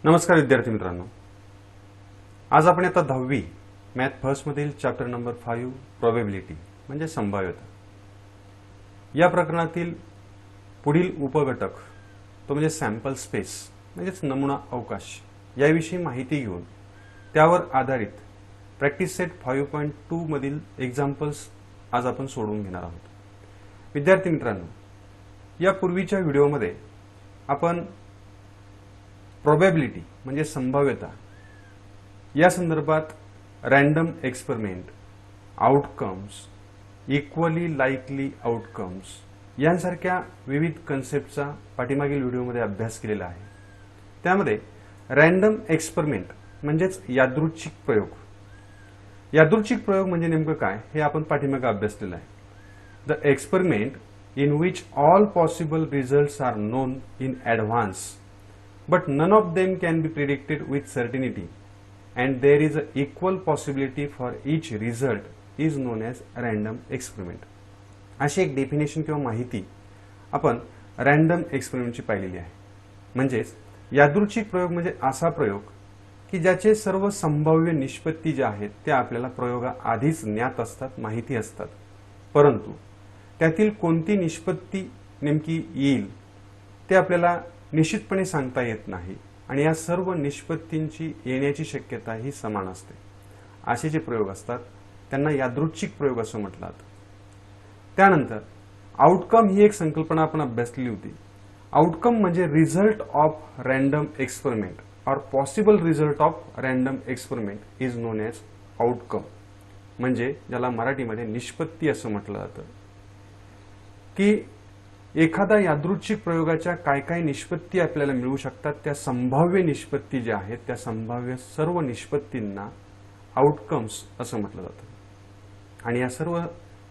नमस्कार विद्यार्थी मित्रांनो, आज आपण आता 10वी मॅथ फर्स्ट मधील चॅप्टर नंबर 5 प्रोबॅबिलिटी म्हणजे संभाव्यता या प्रकरणातील पुढील उपघटक तो म्हणजे सॅम्पल स्पेस म्हणजेच नमुना अवकाश याविषयी माहिती घेऊन त्यावर आधारित प्रॅक्टिस सेट 5.2 मधील एक्झाम्पल्स आज आपण सोडवून घेणार आहोत। विद्यार्थी मित्रांनो, या पूर्वीच्या व्हिडिओमध्ये आपण प्रोबॅबिलिटी म्हणजे संभाव्यता या संदर्भात random experiment, outcomes, equally likely outcomes यांसारख्या विविध कन्सेप्टचा पाठीमागील व्हिडिओमध्ये अभ्यास केलेला आहे। त्यामध्ये रॅन्डम एक्सपेरिमेंट म्हणजेच यादृच्छिक प्रयोग, यादृच्छिक प्रयोग म्हणजे नेमकं काय हे आपण पाठीमागे अभ्यासलेलं आहे। The experiment in which all possible results are known in advance, but none of them can be predicted with certainty, and there is an equal possibility for each result, is known as random experiment. अशी एक definition किंवा माहिती आपण random एक्सपेरिमेंटची पाहिलेली आहे। म्हणजेच यादृच्छिक प्रयोग म्हणजे असा प्रयोग की ज्याचे सर्व संभाव्य निष्पत्ती जे आहेत त्या आपल्याला प्रयोगाआधीच ज्ञात असतात, माहिती असतात, परंतु त्यातील कोणती निष्पत्ती नेमकी येईल ते आपल्याला निश्चितपणे सांगता येत नाही आणि या सर्व निष्पत्तींची येण्याची शक्यता ही समान असते। असे जे प्रयोग असतात त्यांना यादृच्छिक प्रयोग असं म्हटलं जातं। त्यानंतर आउटकम ही एक संकल्पना आपण अभ्यासलेली होती। आउटकम म्हणजे रिझल्ट ऑफ रॅन्डम एक्सपेरिमेंट और possible result of random experiment is known as outcome, म्हणजे ज्याला मराठीमध्ये निष्पत्ती असं म्हटलं जातं की एखादा यादृच्छिक प्रयोगाच्या काय काय निष्पत्ती आपल्याला मिळू शकतात त्या संभाव्य निष्पत्ती ज्या आहेत त्या संभाव्य सर्व निष्पत्तींना आउटकम्स असं म्हटलं जातं आणि या सर्व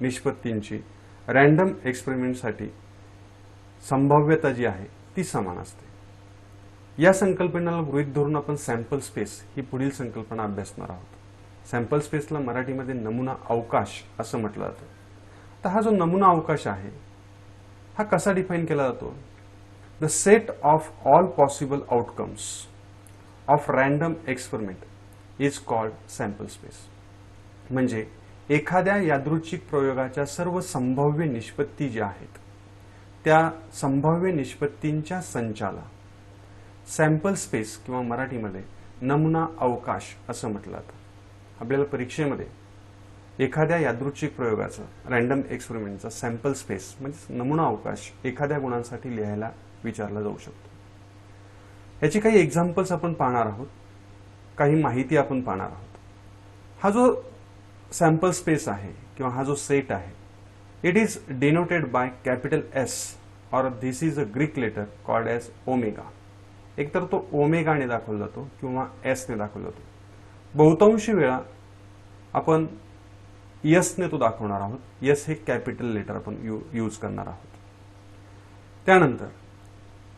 निष्पत्तींची रॅन्डम एक्सपेरिमेंटसाठी संभाव्यता जी आहे ती समान असते। या संकल्पनेला गृहीत धरून आपण सॅम्पल स्पेस ही पुढील संकल्पना अभ्यासणार आहोत। सॅम्पल स्पेसला मराठीमध्ये नमुना अवकाश असं म्हटलं जातं। तर हा जो नमुना अवकाश आहे हा कसा डिफाइन केला जातो? The set of all possible outcomes of random experiment is called sample space. म्हणजे एखाद्या यादृच्छिक प्रयोगाच्या सर्व संभाव्य निष्पत्ती ज्या आहेत त्या संभाव्य निष्पत्तींच्या संचाला सॅम्पल स्पेस किंवा मराठीमध्ये नमुना अवकाश असं म्हटलं जातं। आपल्याला परीक्षेमध्ये एखाद्या यादृच्छिक प्रयोगाचा रॅन्डम एक्सपेरिमेंटचा सॅम्पल स्पेस म्हणजे नमुना अवकाश एखाद्या गुणांसाठी लिहायला विचारला जाऊ शकतो। याची काही एक्झाम्पल्स आपण पाहणार आहोत, काही माहिती आपण पाहणार आहोत। हा जो सॅम्पल स्पेस आहे किंवा हा जो सेट आहे it is denoted by capital S और this is a Greek letter called as omega. एकतर तो ओमेगाने दाखवला जातो किंवा एस ने दाखवला जातो। बहुतांशी वेळा आपण यस ने तो दाखवणार आहोत। यस हे कॅपिटल लेटर आपण यूज करणार आहोत। त्यानंतर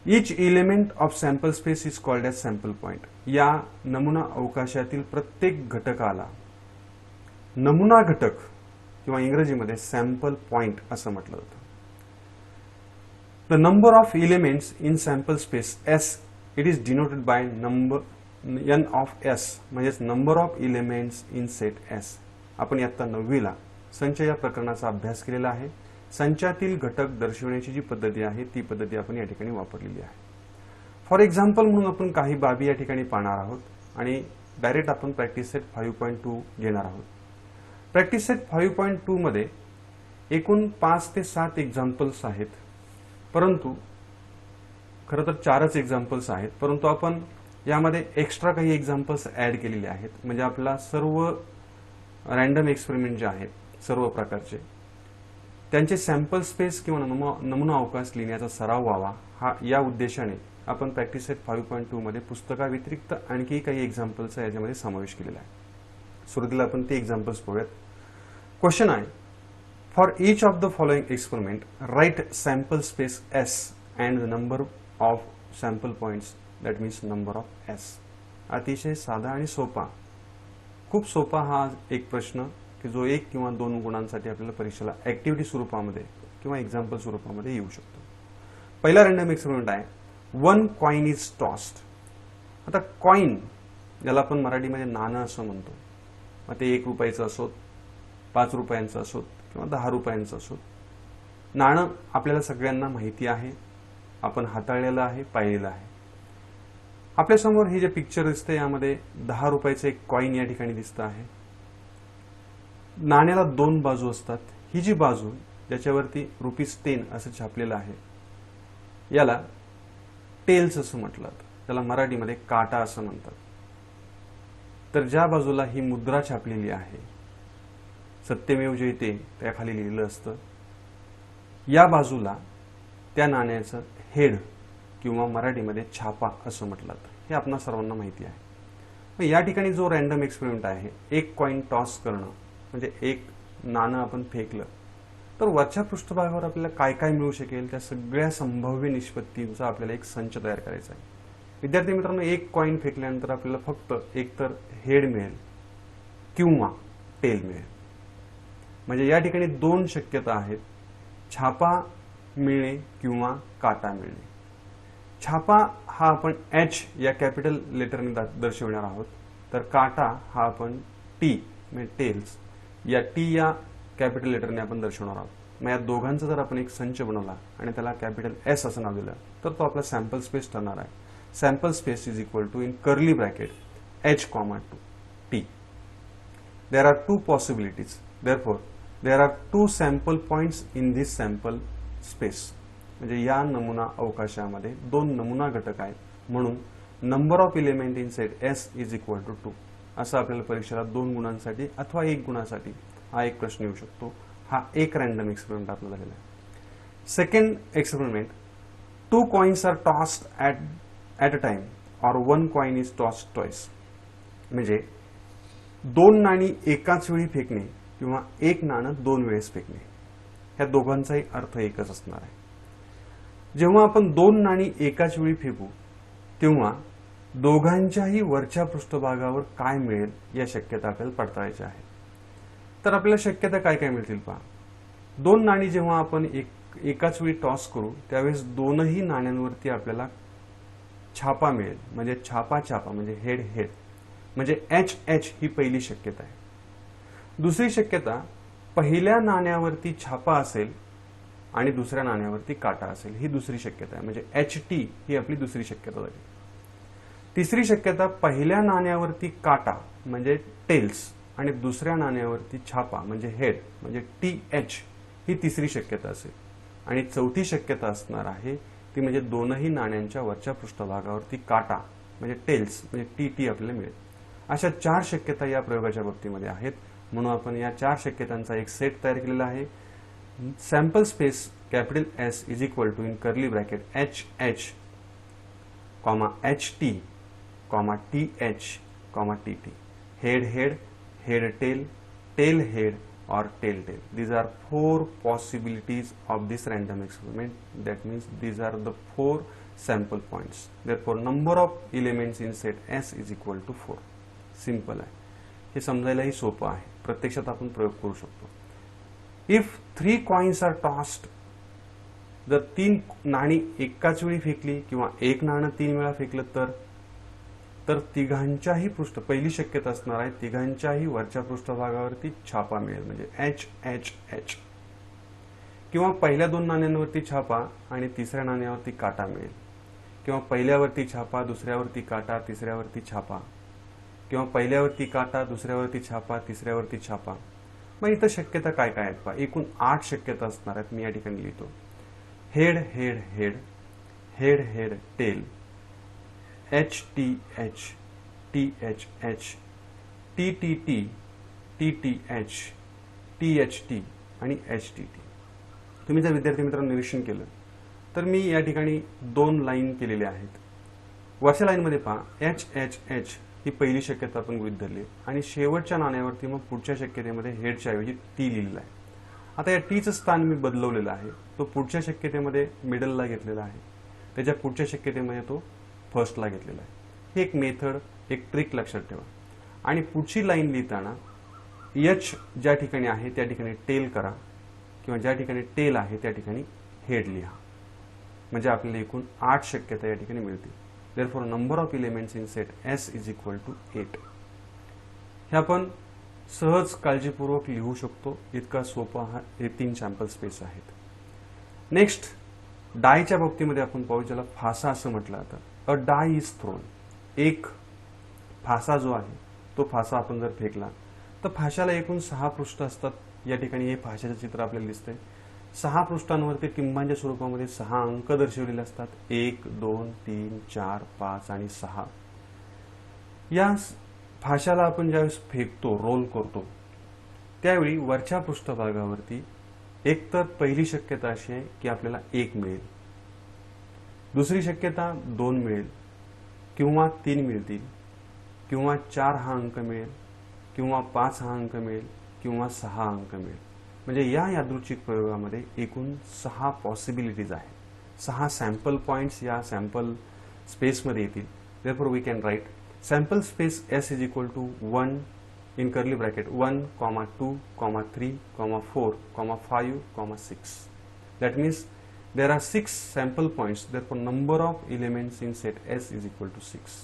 each element of sample space is called as sample point. या नमुना अवकाशातील प्रत्येक घटकाला नमुना घटक किंवा इंग्रजीमध्ये सॅम्पल पॉइंट असं म्हटलं जातं। The number of elements in sample space S it is denoted by number N of S म्हणजेच number of elements in set S. आपण इयत्ता 9वीला संच या प्रकरणाचा अभ्यास केलेला आहे। संचातील घटक दर्शवण्याची जी पद्धती आहे ती पद्धती आपण या ठिकाणी वापरलेली आहे। फॉर एक्झाम्पल म्हणून आपण काही बाबी या ठिकाणी पाहणार आहोत आणि डायरेक्ट आपण प्रॅक्टिस सेट 5.2 घेणार आहोत। प्रॅक्टिस सेट 5.2 मध्ये एकूण 5 ते 7 एक्झाम्पल्स आहेत, परंतु खरं तर 4च एक्झाम्पल्स आहेत, परंतु आपण यामध्ये एक्स्ट्रा काही एक्झाम्पल्स ऍड केलेले आहेत। म्हणजे आपला सर्व रॅन्डम एक्सपेरिमेंट जे आहेत सर्व प्रकारचे त्यांचे सॅम्पल स्पेस किंवा नमुना अवकाश लिहिण्याचा सराव व्हावा हा या उद्देशाने आपण प्रॅक्टिस सेट 5.2 मध्ये पुस्तकाव्यतिरिक्त आणखी काही एक्झाम्पल्सचा याच्यामध्ये समावेश केलेला आहे। सुरुवातीला आपण ते एक्झाम्पल्स पाहूयात। क्वेश्चन आहे, for each of the following experiment right sample space S and the number of sample points that means number of S. अतिशय साधा आणि सोपा, खूप सोपा हा एक प्रश्न की जो 1 किंवा 2 गुणांसाठी आपल्याला परीक्षेला ऍक्टिव्हिटी स्वरूपामध्ये किंवा एक्झाम्पल स्वरूपामध्ये येऊ शकतो। पहिला रॅन्डम एक्सपेरिमेंट आहे, 1 कॉइन इज टॉस्ड आता कॉईन, ज्याला आपण मराठीमध्ये नाणं असं म्हणतो, मग ते 1 रुपयाचं असोत, 5 रुपयांचं असोत किंवा 10 रुपयांचं असोत, नाणं आपल्याला सगळ्यांना माहिती आहे, आपण हाताळलेलं आहे, पाहिलेलं आहे. आपल्यासमोर हे जे पिक्चर दिसतं यामध्ये 10 रुपयाचं एक कॉईन या ठिकाणी दिसतं आहे. नाण्याला 2 बाजू असतात. ही जी बाजू ज्याच्यावरती ₹10 असं छापलेलं आहे याला टेल्स असं म्हटलं जातं, त्याला मराठीमध्ये काटा असं म्हणतात. तर ज्या बाजूला ही मुद्रा छापलेली आहे, सत्यमेव जयते त्याखाली लिहिलं असतं, या बाजूला त्या नाण्याचं हेड किंवा मराठीमध्ये छापा असं म्हटलं जातं. हे आपणा सर्वांना माहिती आहे. मग या ठिकाणी जो रॅन्डम एक्सपेरिमेंट आहे, एक कॉईन टॉस करणं म्हणजे एक नाणं आपण फेकलं तर वरच्या पृष्ठभागावर आपल्याला काय काय मिळू शकेल, त्या सगळ्या संभाव्य निष्पत्तींचा आपल्याला एक संच तयार करायचा आहे. विद्यार्थी मित्रांनो, एक कॉईन फेकल्यानंतर आपल्याला फक्त एकतर हेड मिळेल किंवा टेल मिळेल. म्हणजे या ठिकाणी 2 शक्यता आहेत, छापा मिळणे किंवा काटा मिळणे. छापा हा आपण H या कॅपिटल लेटरने दर्शविणार आहोत, तर काटा हा आपण T म्हणजे टेल्स या T या कॅपिटल लेटरने आपण दर्शवणार आहोत. मग या दोघांचा जर आपण एक संच बनवला आणि त्याला कॅपिटल S असं नाव दिलं तर तो आपला सॅम्पल स्पेस ठरणार आहे. Sample space is equal to in curly bracket H, T. There are 2 possibilities. Therefore, there are 2 sample points in this sample space. म्हणजे या नमुना अवकाशामध्ये 2 नमुना घटक आहेत, म्हणून number of element in set S is equal to 2. असं आपल्याला परीक्षेला 2 गुणांसाठी अथवा 1 गुणासाठी हा एक प्रश्न येऊ शकतो. हा एक रॅन्डम एक्सपेरिमेंट आपला झालेला आहे. Second experiment, 2 coins are tossed at a time or 1 coin is tossed twice. म्हणजे 2 नाणी एकाच वेळी फेकणे किंवा 1 नाणं 2 वेळेस फेकणे, ह्या दोघांचाही अर्थ एकच असणार आहे. जेव्हा आपण 2 नाणी एकाच वेळी फेकू तेव्हा दोघांच्याही वरच्या पृष्ठभागावर काय मिळेल या शक्यता आपल्याला पडताळायच्या आहेत. तर आपल्याला शक्यता काय काय मिळतील पहा. 2 नाणी जेव्हा आपण एकाच वेळी टॉस करू त्यावेळेस दोनही नाण्यांवरती आपल्याला छापा मिळेल, म्हणजे छापा म्हणजे हेड हेड, म्हणजे H ही पहिली शक्यता आहे. दुसरी शक्यता, पहिल्या नाण्यावरती छापा असेल आणि दुसऱ्या नाण्यावरती काटा असेल, ही दुसरी शक्यता आहे, म्हणजे HT ही आपली दुसरी शक्यता झाली. तिसरी शक्यता, पहिल्या नाण्यावरती काटा म्हणजे टेल्स आणि दुसऱ्या नाण्यावरती छापा म्हणजे हेड म्हणजे TH ही तिसरी शक्यता असेल. आणि चौथी शक्यता असणार आहे ती म्हणजे दोनही नाण्यांच्या वरच्या पृष्ठभागावरती काटा म्हणजे टेल्स म्हणजे TT आपल्याला मिळेल. अशा 4 शक्यता या प्रयोगाच्या बाबतीमध्ये आहेत, म्हणून आपण या 4 शक्यतांचा एक सेट तयार केलेला आहे. Sample space capital S is equal to in curly bracket HH, HT, TH, TT. Head head, head tail, tail head or tail tail. These are 4 possibilities of this random experiment. That means these are the 4 sample points. Therefore, number of elements in set S is equal to 4. Simple आहे. हे समजायलाही सोपं आहे, प्रत्यक्षात आपण प्रयोग करू शकतो. If 3 coins are tossed, जर 3 नाणी एकाच वेळी फेकली किंवा 1 नाणं 3 वेळा फेकलं तर तिघांच्याही पहिली शक्यता असणार आहे, तिघांच्याही वरच्या पृष्ठभागावरती छापा मिळेल म्हणजे HH. किंवा पहिल्या 2 नाण्यांवरती छापा आणि तिसऱ्या नाण्यावरती काटा मिळेल, किंवा पहिल्यावरती छापा, दुसऱ्यावरती काटा, तिसऱ्यावरती छापा, किंवा पहिल्यावरती काटा, दुसऱ्यावरती छापा, तिसऱ्यावरती छापा. मग इथं शक्यता काय काय आहेत पहा. एकूण 8 शक्यता असणार आहेत. मी या ठिकाणी लिहितो. Head head head, head head tail, HTH, THH, TTT, TTH, THT आणि HTT. तुम्ही जर विद्यार्थी मित्रांनो निरीक्षण केलं तर मी या ठिकाणी 2 लाईन केलेल्या आहेत. वरच्या लाईनमध्ये पहा HHH ही पहिली शक्यता आपण गृहीत धरली आणि शेवटच्या नाण्यावरती मग पुढच्या शक्यतेमध्ये हेडच्या ऐवजी T लिहिलेला आहे. आता या Tचं स्थान मी बदलवलेलं आहे, तो पुढच्या शक्यतेमध्ये मिडलला घेतलेला आहे, त्याच्या पुढच्या शक्यतेमध्ये तो फर्स्टला घेतलेला आहे. ही एक मेथड, एक ट्रिक लक्षात ठेवा. आणि पुढची लाईन लिहिताना H ज्या ठिकाणी आहे त्या ठिकाणी टेल करा किंवा ज्या ठिकाणी टेल आहे त्या ठिकाणी हेड लिहा, म्हणजे आपल्याला एकूण 8 शक्यता या ठिकाणी मिळतील. Therefore number of elements in set S is equal to 8. हे आपण सहज काळजीपूर्वक लिहू शकतो. इतका सोपा हे 3 सॅम्पल स्पेस आहेत. नेक्स्ट डायच्या बाबतीमध्ये आपण पाहू, ज्याला फासा असं म्हटलं जातं. अ डाय इज थ्रोन. एक फासा जो आहे तो फासा आपण जर फेकला तर फाशाला एकूण 6 पृष्ठ असतात. या ठिकाणी हे फाशाचं चित्र आपल्याला दिसतंय. 6 पृष्ठांवरती टिंबांच्या स्वरूपामध्ये 6 अंक दर्शवलेले असतात. 1, 2, 3, 4, 5 आणि 6. या फाशाला आपण ज्यावेळेस फेकतो, रोल करतो, त्यावेळी वरच्या पृष्ठभागावरती एक तर पहिली शक्यता अशी आहे की आपल्याला 1 मिळेल, दुसरी शक्यता 2 मिळेल किंवा 3 मिळतील, किंवा 4 हा अंक मिळेल, किंवा 5 हा अंक मिळेल, किंवा 6 अंक मिळेल. म्हणजे या यादृच्छिक प्रयोगामध्ये एकूण 6 पॉसिबिलिटीज आहेत. 6 सॅम्पल पॉइंट्स या सॅम्पल स्पेसमध्ये येतील. Therefore we can write sample space S is equal to 1 in curly bracket 1, 2, 3, 4, 5, 6. That means there are 6 sample points. Therefore, number of elements in set S is equal to 6.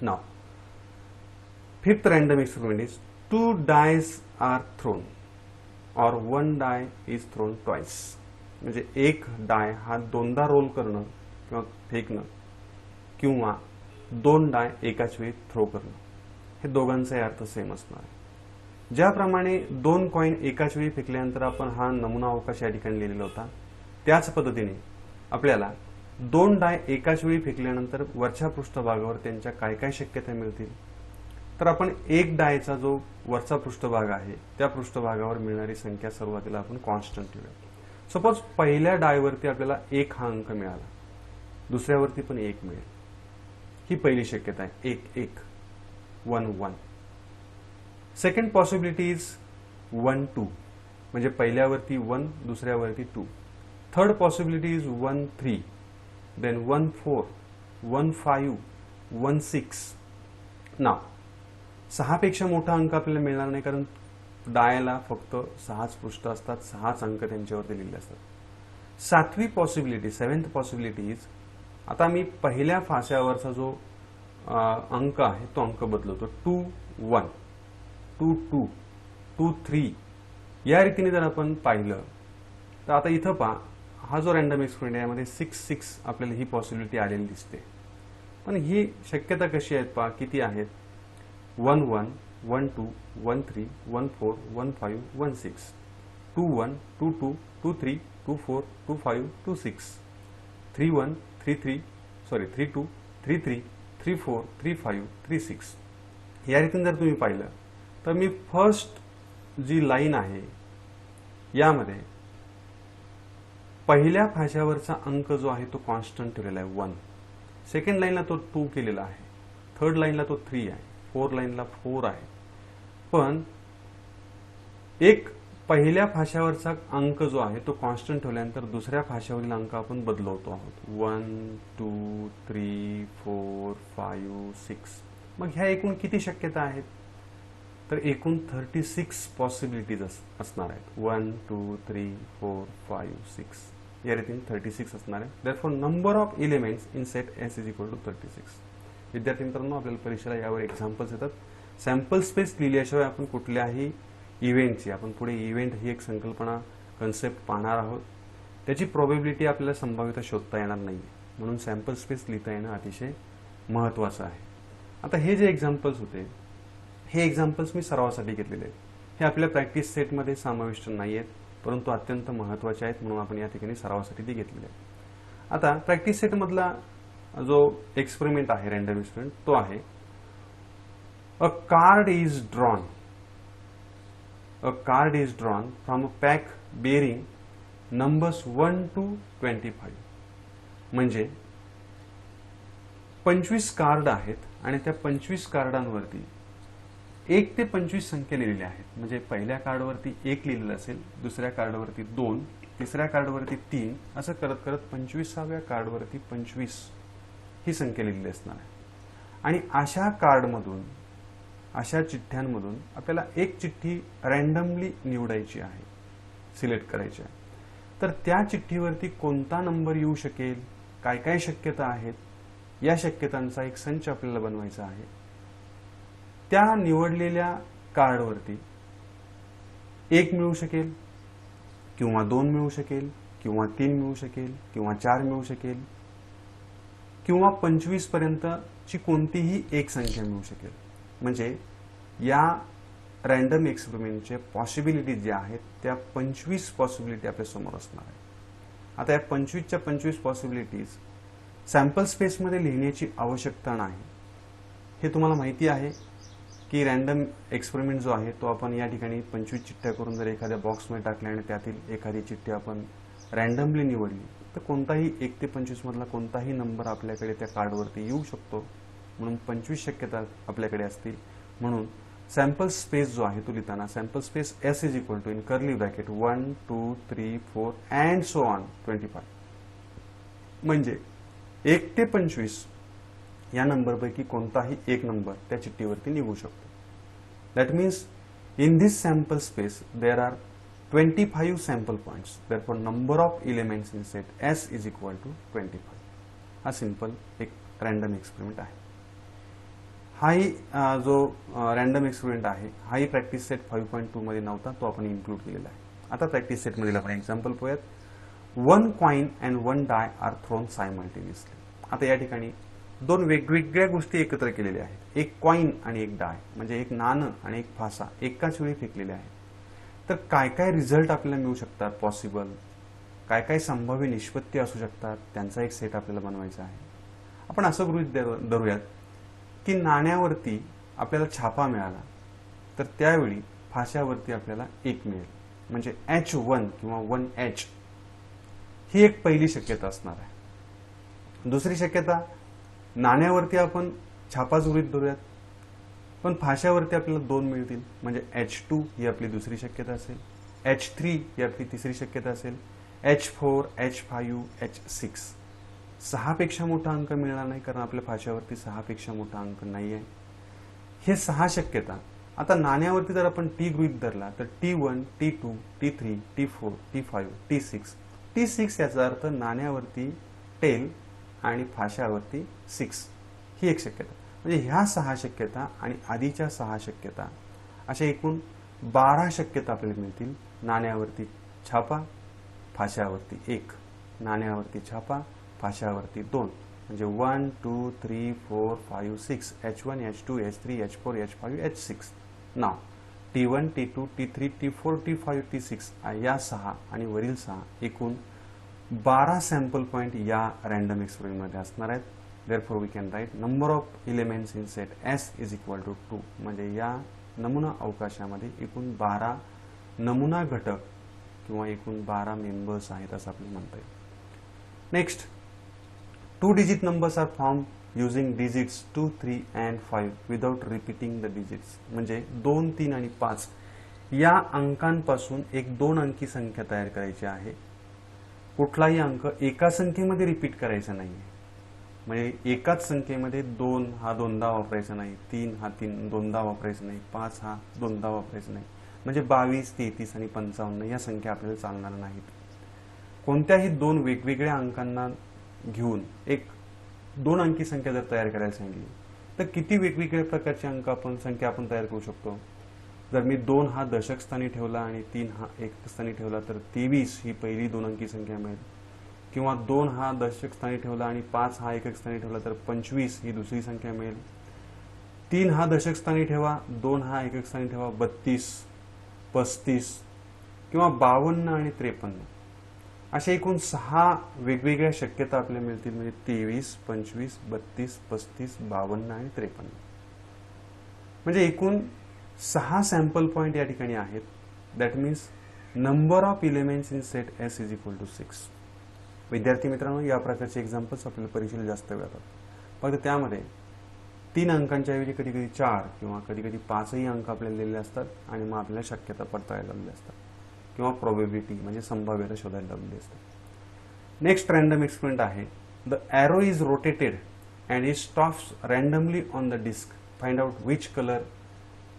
Now, fifth random experiment is 2 dice are thrown or 1 die is thrown twice. म्हणजे एक डाय हा दोनदा role करणं किंवा फेकणं किंवा 2 डाय एकाच वेळी throw करणं, हे दोघांचाही अर्थ सेम असणार आहे. ज्याप्रमाणे 2 कॉइन एकाच वेळी फेकल्यानंतर आपण हा नमुना अवकाश या ठिकाणी लिहिलेला होता, त्याच पद्धतीने आपल्याला 2 डाय एकाच वेळी फेकल्यानंतर वरच्या पृष्ठभागावर त्यांच्या काय काय शक्यता मिळतील, तर आपण 1 डायचा जो वरचा पृष्ठभाग आहे त्या पृष्ठभागावर मिळणारी संख्या सुरुवातीला आपण कॉन्स्टंट ठेवूया. सपोज पहिल्या डायवरती आपल्याला 1 हा अंक मिळाला, दुसऱ्यावरती पण 1 मिळेल. ही पहिली शक्यता आहे. 1, 1, 1, 1. Second possibility is 1, 2. म्हणजे पहिल्यावरती 1, दुसऱ्यावरती 2. Third possibility is 1, 3, then 1, 4, 1, 5, 1, 6. नाव 6 पेक्षा मोठा अंक आपल्याला मिळणार नाही, कारण डायला फक्त 6च पृष्ठ असतात, 6च अंक त्यांच्यावरती लिहिले असतात. सातवी पॉसिबिलिटी, सेव्हन्थ पॉसिबिलिटी इज, आता मी पहिल्या फास्यावरचा जो अंक आहे तो अंक बदलवतो. 2, 1, 2, 2, 2, 3. या रीतीने जर आपण पाहिलं तर आता इथं पहा, हा जो रॅन्डम एक्सपेरिमेंट आहे यामध्ये 6, 6 आपल्याला ही पॉसिबिलिटी आलेली दिसते. पण ही शक्यता कशी आहेत पहा, किती आहेत. 1, 1, 1, 2, 1, 3, 1, 4, 1, 5, 1, 6. 2, 1, 2, 2, 2, 3, 2, 4, 2, 5, 2, 6. 3, 1, 3, 3, 3, 2, 3, 3, 3, 4, 3, 5, 3, 6. या रीतीने जर तुम्ही पाहिलं तर मी फर्स्ट जी लाईन आहे यामध्ये पहिल्या फाश्यावरचा अंक जो आहे तो कॉन्स्टंट ठेवलेला आहे 1. सेकंड लाईनला तो 2 केलेला आहे. थर्ड लाईनला तो 3 आहे. फोर्थ लाईनला 4 आहे. पण एक पहिल्या फाश्यावरचा अंक जो आहे तो कॉन्स्टंट ठेवल्यानंतर दुसऱ्या फाश्यावरील अंक आपण बदलवतो आहोत. 1, 2, 3, 4, 5, 6. मग ह्या एकूण किती शक्यता आहेत, तर एकूण 36 पॉसिबिलिटीज असणार आहेत. 1, 2, 3, 4, 5, 6. या रीतीने 36 असणार आहे. Therefore number of elements in set S is equal to 36. विद्यार्थी मित्रांनो, आपल्याला परीक्षेला यावर एक्झाम्पल्स येतात. सॅम्पल स्पेस लिहिल्याशिवाय आपण कुठल्याही इव्हेंटची, आपण पुढे इव्हेंट ही एक संकल्पना, कन्सेप्ट पाहणार आहोत, त्याची प्रोबेबिलिटी आपल्याला संभाव्यता शोधता येणार नाही. म्हणून सॅम्पल स्पेस लिहिता येणं अतिशय महत्त्वाचं आहे. आता हे जे एक्झाम्पल्स होते, हे एक्झाम्पल्स मी सरावासाठी घेतलेले आहेत. हे आपल्या प्रॅक्टिस सेटमध्ये समाविष्ट नाही आहेत, परंतु अत्यंत महत्त्वाचे आहेत, म्हणून आपण या ठिकाणी सरावासाठी ते घेतलेले आहेत. आता प्रॅक्टिस सेटमधला जो एक्सपेरिमेंट आहे, रॅन्डम एक्सपेरिमेंट, तो आहे अ card is drawn. A card is drawn from a pack bearing numbers 1 to 25. म्हणजे 25 कार्ड आहेत आणि त्या 25 कार्डांवरती 1 ते 25 संख्या लिहिलेल्या आहेत. म्हणजे पहिल्या कार्डवरती 1 लिहिलेलं असेल, दुसऱ्या कार्डवरती 2, तिसऱ्या कार्डवरती 3, असं करत करत 25व्या कार्डवरती 25 ही संख्या लिहिलेली असणार आहे. आणि अशा कार्डमधून, अशा चिठ्ठ्यांमधून आपल्याला एक चिठ्ठी रॅन्डमली निवडायची आहे, सिलेक्ट करायची आहे. तर त्या चिठ्ठीवरती कोणता नंबर येऊ शकेल, काय काय शक्यता आहेत, या शक्यतांचा एक संच आपल्याला बनवायचा आहे. त्या निवडलेल्या कार्डवरती 1 मिळू शकेल किंवा 2 मिळू शकेल किंवा 3 मिळू शकेल किंवा 4 मिळू शकेल किंवा 25 पर्यंतची कोणतीही एक संख्या मिळू शकेल. म्हणजे या रॅन्डम एक्सपेरिमेंटचे पॉसिबिलिटीज ज्या आहेत त्या 25 पॉसिबिलिटी आपल्या समोर असणार आहे. आता या 25च्या 25 पॉसिबिलिटीज सॅम्पल स्पेसमध्ये लिहिण्याची आवश्यकता नाही. हे तुम्हाला माहिती आहे की रॅन्डम एक्सपेरिमेंट जो आहे तो आपण या ठिकाणी 25 चिठ्ठ्या करून जर एखाद्या बॉक्समध्ये टाकल्या आणि त्यातील एखादी चिठ्ठी आपण रॅन्डमली निवडली तर कोणताही 1 ते 25 मधला कोणताही नंबर आपल्याकडे त्या कार्डवरती येऊ शकतो. म्हणून 25 शक्यता आपल्याकडे असतील. म्हणून सॅम्पल स्पेस जो आहे तो लिहिताना sample space S is equal to in curly bracket 1 2 3 4 and so on 25. म्हणजे 1 ते 25 या नंबरपैकी कोणताही एक नंबर त्या चिठ्ठीवरती निघू शकतो. That means in this sample space there are 25 sample points. Therefore number of elements in set S is equal to 25. हा सिंपल एक रॅन्डम एक्सपेरिमेंट आहे. हाही जो रॅन्डम एक्सपेरिमेंट आहे हाही प्रॅक्टिस सेट 5.2 मध्ये नव्हता, तो आपण इन्क्लूड केलेला आहे. आता प्रॅक्टिस सेट मधील आपण एक्झाम्पल पाहूयात. 1 coin and 1 die are thrown simultaneously. आता या ठिकाणी दोन वेगवेगळ्या गोष्टी एकत्र केलेल्या आहेत. एक कॉइन आणि एक डाय म्हणजे एक नाणं आणि एक फासा एकाच वेळी फेकलेले आहेत. तर काय काय रिझल्ट आपल्याला मिळू शकतात पॉसिबल, काय काय संभाव्य निष्पत्ती असू शकतात, त्यांचा एक सेट आपल्याला बनवायचा आहे. आपण असं गृहीत धरूयात की नाण्यावरती आपल्याला छापा मिळाला तर त्यावेळी फाश्यावरती आपल्याला 1 मिळेल. म्हणजे H1 किंवा 1H ही एक पहिली शक्यता असणार आहे. दुसरी शक्यता, नाण्यावरती आपण छापाच गृहीत धरूयात पण फाश्यावरती आपल्याला 2 मिळतील. म्हणजे H2 ही आपली दुसरी शक्यता असेल. H3 ही आपली तिसरी शक्यता असेल. H4 H5 H6 6 पेक्षा मोठा अंक मिळणार नाही कारण आपल्या फाश्यावरती 6 पेक्षा मोठा अंक नाही आहे. हे 6 शक्यता. आता नाण्यावरती जर आपण T गृहीत धरला तर T1 T2 T3 T4 T5 T6 T6 याचा अर्थ नाण्यावरती टेल आणि फाश्यावरती 6 ही एक शक्यता. म्हणजे ह्या 6 शक्यता आणि आधीच्या 6 शक्यता अशा एकूण 12 शक्यता आपल्याला मिळतील. नाण्यावरती छापा, फाश्यावरती 1, नाण्यावरती छापा, फाश्यावरती 2 म्हणजे 1 2 3 4 5 6 H1 H2 H3 H4 H5 H6. नाव T1 T2 T3 T4 T5 T6 या 6 आणि वरील 6 एकूण 12 सॅम्पल पॉइंट या रॅन्डम एक्सपेरिमेंट मध्ये असणार आहेत. Therefore we can write number of elements in set S is equal to 2. म्हणजे या नमुना अवकाशामध्ये एकूण 12 नमुना घटक किंवा एकूण 12 मेंबर्स आहेत असं आपल्याला म्हणता येईल. Next, 2 digit numbers are formed using digits 2, 3 and 5 without repeating the digits. म्हणजे 2, 3 आणि 5 या अंकांपासून एक 2 अंकी संख्या तयार करायची आहे. कुठलाही अंक एका संख्येमध्ये रिपीट करायचा नाही. म्हणजे एकाच संख्येमध्ये 2 हा दोनदा वापरायचा नाही, 3 हा दोनदा वापरायचा नाही, 5 हा दोनदा वापरायचा नाही. म्हणजे 22, 33 आणि 55 या संख्या आपल्याला चालणार नाहीत. कोणत्याही 2 वेगवेगळ्या अंकांना घेऊन एक 2 अंकी संख्या जर तयार करायला सांगितली तर किती वेगवेगळ्या प्रकारची संख्या आपण तयार करू शकतो. जर मी 2 हा दशक स्थानी ठेवला आणि 3 हा एकक स्थानी ठेवला तर 23 ही पहिली 2 अंकी संख्या मिळेल. किंवा 2 हा दशक स्थानी ठेवला आणि 5 हा एकक स्थानी ठेवला तर 25 ही दुसरी संख्या मिळेल. 3 हा दशक स्थानी ठेवा, 2 हा एकक स्थानी ठेवा, 32 35 किंवा 52 आणि 53 अशा एकूण 6 वेगवेगळ्या शक्यता आपल्याला मिळतील. म्हणजे 23 25 32 35 52 आणि 53 म्हणजे एकूण 6 सॅम्पल पॉइंट या ठिकाणी आहेत. That means number of elements in set S is equal to 6. विद्यार्थी मित्रांनो, या प्रकारचे एक्झाम्पल्स आपल्याला परीक्षेला जास्त वेळ येतात. फक्त त्यामध्ये 3 अंकांच्या ऐवजी कधी कधी 4 किंवा कधी कधी 5ही अंक आपल्याला दिलेले असतात आणि मग आपल्याला शक्यता पडताळायला लावलेली असतात किंवा प्रोबेबिलिटी म्हणजे संभाव्यता शोधायला लावलेली असते. नेक्स्ट रॅन्डम एक्सपेरिमेंट आहे. The arrow is rotated and it stops randomly on the disc. Find out which colour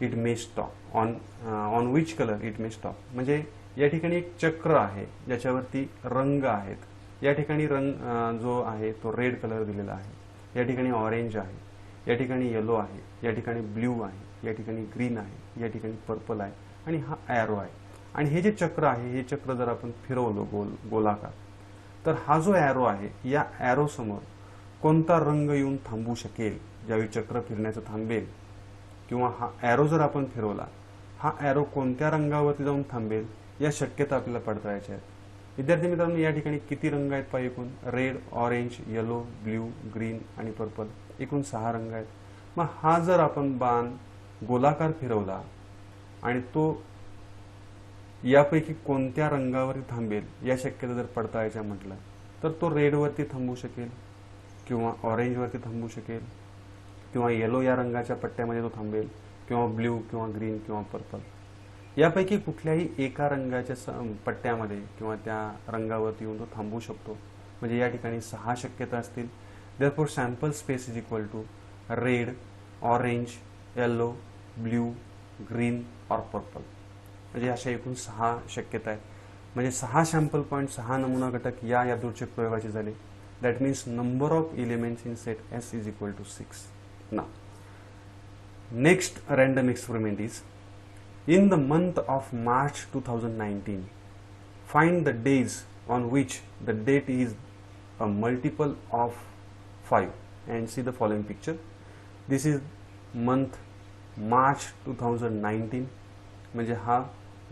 it may stop on which colour it may stop. म्हणजे या ठिकाणी एक चक्र आहे ज्याच्यावरती रंग आहेत. या ठिकाणी रंग जो आहे तो रेड कलर दिलेला आहे. या ठिकाणी ऑरेंज आहे, या ठिकाणी येलो आहे, या ठिकाणी ब्ल्यू आहे, या ठिकाणी ग्रीन आहे, या ठिकाणी पर्पल आहे आणि हा ॲरो आहे. आणि हे जे चक्र आहे, हे चक्र जर आपण फिरवलं गोलाकार, तर हा जो ॲरो आहे, या ॲरो समोर कोणता रंग येऊन थांबू शकेल ज्यावेळी चक्र फिरण्याचं थांबेल, किंवा हा ॲरो जर आपण फिरवला, हा ॲरो कोणत्या रंगावरती जाऊन थांबेल या शक्यता आपल्याला पडताळायच्या आहेत. विद्यार्थी मित्रांनो, या ठिकाणी किती रंग आहेत पहा, एकूण red, orange, yellow, blue, green आणि पर्पल, एकूण 6 रंग आहेत. मग हा जर आपण बाण गोलाकार फिरवला आणि तो यापैकी कोणत्या रंगावरती थांबेल या शक्यता जर पडताळायच्या म्हटलं, तर तो रेडवरती थांबू शकेल, किंवा ऑरेंजवरती थांबू शकेल, किंवा येलो या रंगाच्या पट्ट्यामध्ये तो थांबेल, किंवा ब्ल्यू किंवा ग्रीन किंवा पर्पल, यापैकी कुठल्याही एका रंगाच्या पट्ट्यामध्ये किंवा त्या रंगावरती येऊन तो थांबू शकतो. म्हणजे या ठिकाणी 6 शक्यता असतील. Therefore sample space is equal to red, orange, yellow, blue, green और पर्पल. म्हणजे अशा एकूण 6 शक्यता आहेत. म्हणजे 6 सॅम्पल पॉईंट, 6 नमुना घटक या यादृच्छिक प्रयोगाचे झाले. That means number of elements in set S is equal to 6. Now next random experiment is, in the month of March 2019, find the days on which the date is a multiple of 5 and see the following picture. This is month March 2019, म्हणजे हा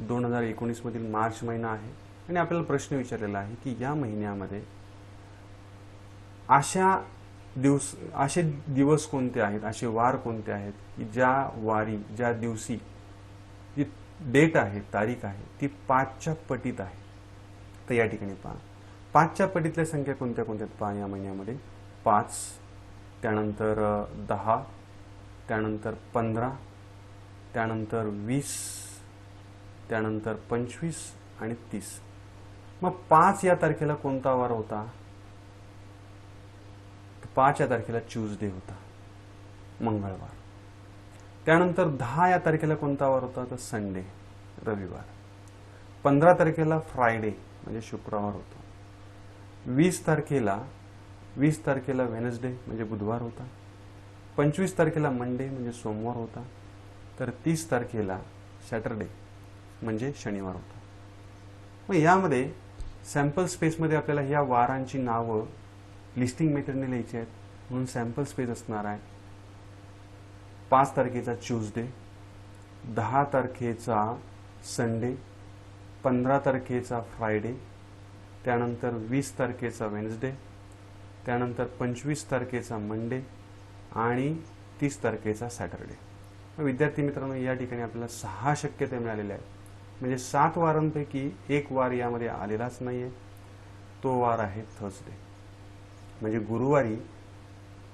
2019 मधील मार्च महिना आहे. आणि आपल्याला प्रश्न विचारलेला आहे की या महिन्यामध्ये असे दिवस कोणते आहेत, असे वार कोणते आहेत की ज्या दिवशी जी डेट आहे, तारीख आहे, ती 5च्या पटीत आहे. तर या ठिकाणी पहा, 5च्या पटीतल्या संख्या कोणत्या कोणत्या पहा या महिन्यामध्ये. 5, त्यानंतर 10, त्यानंतर 15, त्यानंतर 20, त्यानंतर 25 आणि 30. मग 5 या तारखेला कोणता वार होता? 5 या तारखेला ट्यूजडे होता, मंगळवार. त्यानंतर 10 या तारखेला कोणता वार होता? तर संडे, रविवार. 15 तारखेला फ्रायडे म्हणजे शुक्रवार होता. 20 तारखेला वेनसडे म्हणजे बुधवार होता. 25 तारखेला मंडे म्हणजे सोमवार होता. तर 30 तारखेला सॅटरडे म्हणजे शनिवार होता. मग यामध्ये सॅम्पल स्पेसमध्ये आपल्याला ह्या वारांची नावं लिस्टिंग मेथडने लिहायची आहेत. म्हणून सॅम्पल स्पेस असणार आहे 5 तारखेचा ट्यूजडे, 10 तारखेचा संडे, 15 तारखेचा फ्रायडे, त्यानंतर 20 तारखेचा वेन्सडे, त्यानंतर 25 तारखेचा मंडे आणि 30 तारखेचा सॅटरडे. विद्यार्थी मित्रांनो, या ठिकाणी आपल्याला 6 शक्यता मिळालेल्या आहेत. म्हणजे 7 वारांपैकी एक वार यामध्ये आलेलाच नाही आहे. तो वार आहे थर्सडे. म्हणजे गुरुवारी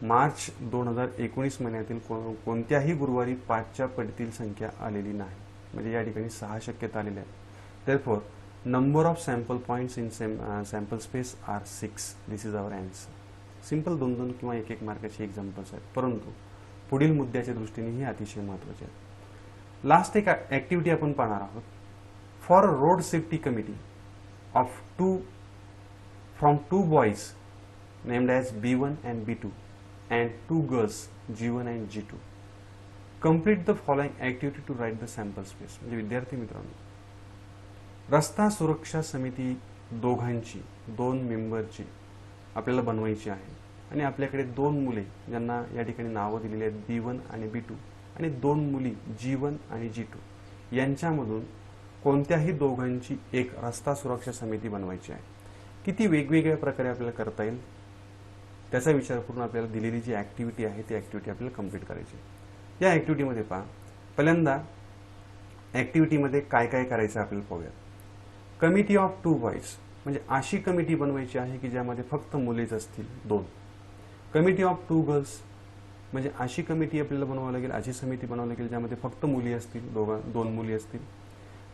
मार्च 2019 महिन्यातील कोणत्याही गुरुवारी 5च्या पटीतील संख्या आलेली नाही. म्हणजे या ठिकाणी 6 शक्यता आलेल्या आहेत. Therefore number of sample points in sample space are 6. This is our answer. Simple 2-2 किंवा 1-1 मार्काचे एक्झाम्पल्स आहेत, परंतु पुढील मुद्द्याच्या दृष्टीने हे अतिशय महत्त्वाचे आहेत. लास्ट एक ॲक्टिव्हिटी आपण पाहणार आहोत. For road safety committee of from 2 boys named as B1 and B2 and 2 girls G1 and G2. Complete the following activity to write the sample space. म्हणजे विद्यार्थी मित्रांनो, रस्ता सुरक्षा समिती दोघांची 2 मेंबरची आपल्याला बनवायची आहे. आणि आपल्याकडे 2 मुले ज्यांना या ठिकाणी नावं दिलेली आहेत B1 आणि B2 आणि 2 मुली G1 आणि G2 यांच्यामधून कोणत्याही दोघांची एक रस्ता सुरक्षा समिती बनवायची आहे. किती वेगवेगळ्या प्रकारे आपल्याला करता येईल त्याचा विचार करून आपल्याला दिलेली जी ॲक्टिव्हिटी आहे ती ॲक्टिव्हिटी आपल्याला कंप्लीट करायची. या ॲक्टिव्हिटीमध्ये पहा, पहिल्यांदा ॲक्टिव्हिटीमध्ये काय काय करायचं आपल्याला पाहूया. कमिटी ऑफ 2 बॉयज म्हणजे अशी कमिटी बनवायची आहे की ज्यामध्ये फक्त मुलेच असतील 2. कमिटी ऑफ 2 गर्ल्स म्हणजे अशी कमिटी आपल्याला बनवावी लागेल, अशी समिती बनवावी लागेल ज्यामध्ये फक्त मुली असतील, 2 मुली असतील.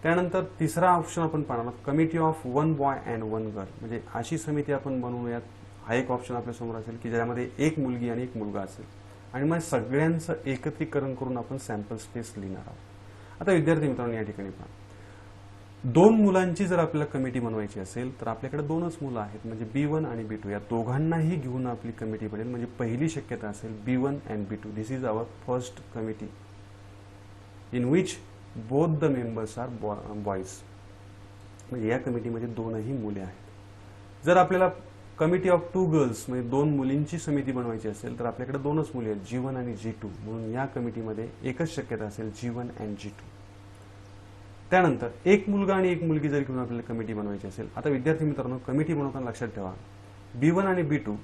त्यानंतर तिसरा ऑप्शन आपण पाहणार, committee of 1 boy and 1 girl म्हणजे अशी समिती आपण बनवूयात. हा एक ऑप्शन आपल्या समोर असेल की ज्यामध्ये एक मुलगी आणि एक मुलगा असेल आणि मग सगळ्यांचं एकत्रीकरण करून आपण सॅम्पल स्पेस लिहिणार आहोत. आता विद्यार्थी मित्रांनो, या ठिकाणी पहा, दोन मुलांची जर आपल्याला कमिटी बनवायची असेल तर आपल्याकडे दोनच मुलं आहेत, म्हणजे B1 आणि B2 या दोघांनाही घेऊन आपली कमिटी बनेल. म्हणजे पहिली शक्यता असेल B1 and B2. This is our first committee in which both the members are boys. म्हणजे या कमिटीमध्ये दोनही मुले आहेत. जर आपल्याला कमिटी ऑफ टू गर्ल्स म्हणजे दोन मुलींची समिती बनवायची असेल तर आपल्याकडे दोनच मुली आहेत, G1 आणि G2. म्हणून या कमिटीमध्ये एकच शक्यता असेल, G1 अँड G2. त्यानंतर एक मुलगा आणि एक मुलगी जर घेऊन आपल्याला कमिटी बनवायची असेल. आता विद्यार्थी मित्रांनो, कमिटी बनवताना लक्षात ठेवा, B1 आणि B2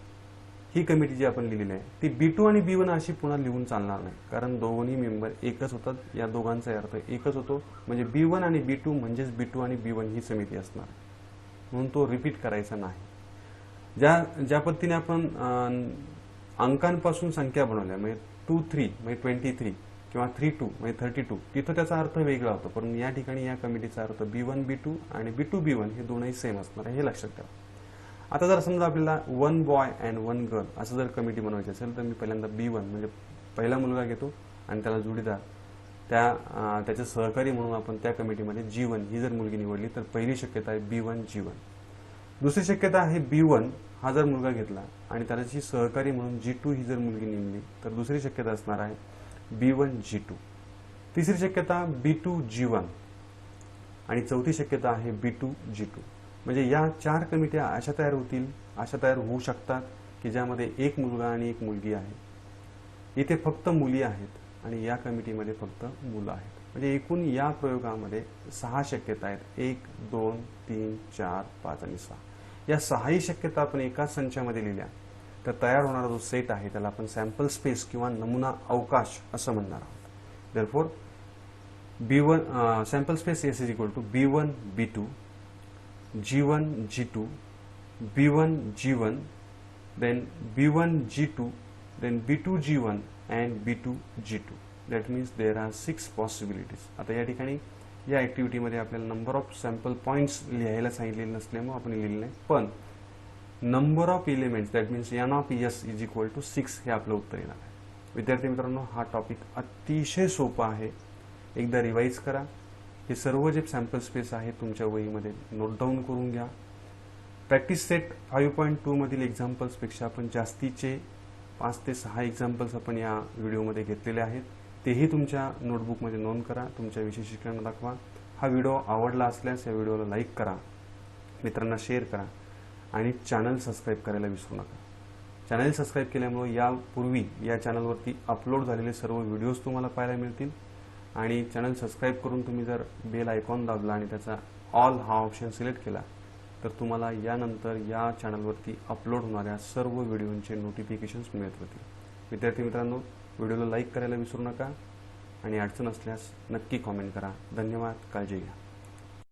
ही कमिटी जी आपण लिहिलेली आहे ती B2 आणि B1 अशी पुन्हा लिहून चालणार नाही, कारण दोन्ही मेंबर एकच होतात. या दोघांचा अर्थ एकच होतो. म्हणजे B1 आणि B2 म्हणजेच B2 आणि B1 ही समिती असणार, म्हणून तो रिपीट करायचा नाही. ज्या पद्धतीने आपण अंकांपासून संख्या बनवल्या, म्हणजे 2 3 म्हणजे 23 किंवा 3 2 म्हणजे 32, तिथं त्याचा अर्थ वेगळा होतो. पण या ठिकाणी या कमिटीचा अर्थ B1 B2 आणि B2 B1 हे दोनही सेम असणार आहे, हे लक्षात ठेवा. आता जर समजा आपल्याला 1 बॉय अँड 1 गर्ल असं जर कमिटी बनवायची असेल तर मी पहिल्यांदा B1 म्हणजे पहिला मुलगा घेतो आणि त्याला जोडीदार, त्याचे सहकारी म्हणून आपण त्या कमिटीमध्ये G1 ही जर मुलगी निवडली तर पहिली शक्यता आहे B1 G1. दुसरी शक्यता आहे B1 हा जर मुलगा घेतला आणि त्याची सहकारी म्हणून G2 ही जर मुलगी निवडली तर दुसरी शक्यता असणार आहे B1 G2. तिसरी शक्यता B2 G1 आणि चौथी शक्यता आहे B2 G2. म्हणजे या 4 कमिट्या अशा तयार होऊ शकतात की ज्यामध्ये एक मुलगा आणि एक मुलगी आहे. इथे फक्त मुली आहेत आणि या कमिटीमध्ये फक्त मुलं आहेत. म्हणजे एकूण या प्रयोगामध्ये 6 शक्यता आहेत. 1 2 3 4 5 आणि 6. या 6ही शक्यता आपण एकाच संचामध्ये लिहिल्या तर तयार होणारा जो सेट आहे त्याला आपण सॅम्पल स्पेस किंवा नमुना अवकाश असं म्हणणार आहोत. Therefore B1 sample space S is equal to B1 B2 G1 G2 B1 G1 then B1 G2 then B2 G1 and B2 G2. That means there are 6 possibilities. आता या ठिकाणी या ऍक्टिव्हिटीमध्ये आपल्याला नंबर ऑफ सॅम्पल पॉइंट्स लिहायला सांगितलेले नसल्यामुळे आपण लिहिलेलं नाही, पण number of elements that means N of S is equal to 6 हे आपलं उत्तर येणार आहे. विद्यार्थी मित्रांनो, हा टॉपिक अतिशय सोपा आहे. एकदा रिवाइज करा. हे सर्व जे सॅम्पल स्पेस आहे तुमच्या वहीमध्ये नोट डाऊन करून घ्या. प्रॅक्टिस सेट 5.2 मधील एक्झाम्पल्सपेक्षा आपण जास्तीचे 5 ते 6 एक्झाम्पल्स आपण या व्हिडिओमध्ये घेतलेले आहेत. तेही तुमच्या नोटबुकमध्ये नोंद करा, तुमच्या विषय शिक्षकांना दाखवा. हा व्हिडिओ आवडला असल्यास या व्हिडिओला लाईक करा, मित्रांना शेअर करा आणि चॅनल सबस्क्राईब करायला विसरू नका. चॅनल सबस्क्राईब केल्यामुळे यापूर्वी या चॅनलवरती अपलोड झालेले सर्व व्हिडिओज तुम्हाला पाहायला मिळतील. आणि चॅनल सबस्क्राईब करून तुम्ही जर बेल आयकॉन दाबला आणि त्याचा ऑल हा ऑप्शन सिलेक्ट केला तर तुम्हाला यानंतर या चॅनलवरती अपलोड होणाऱ्या सर्व व्हिडिओंचे नोटिफिकेशन्स मिळत राहतील. विद्यार्थी मित्रांनो, व्हिडिओला लाईक करायला विसरू नका आणि अडचण असल्यास नक्की कॉमेंट करा. धन्यवाद. काळजी घ्या.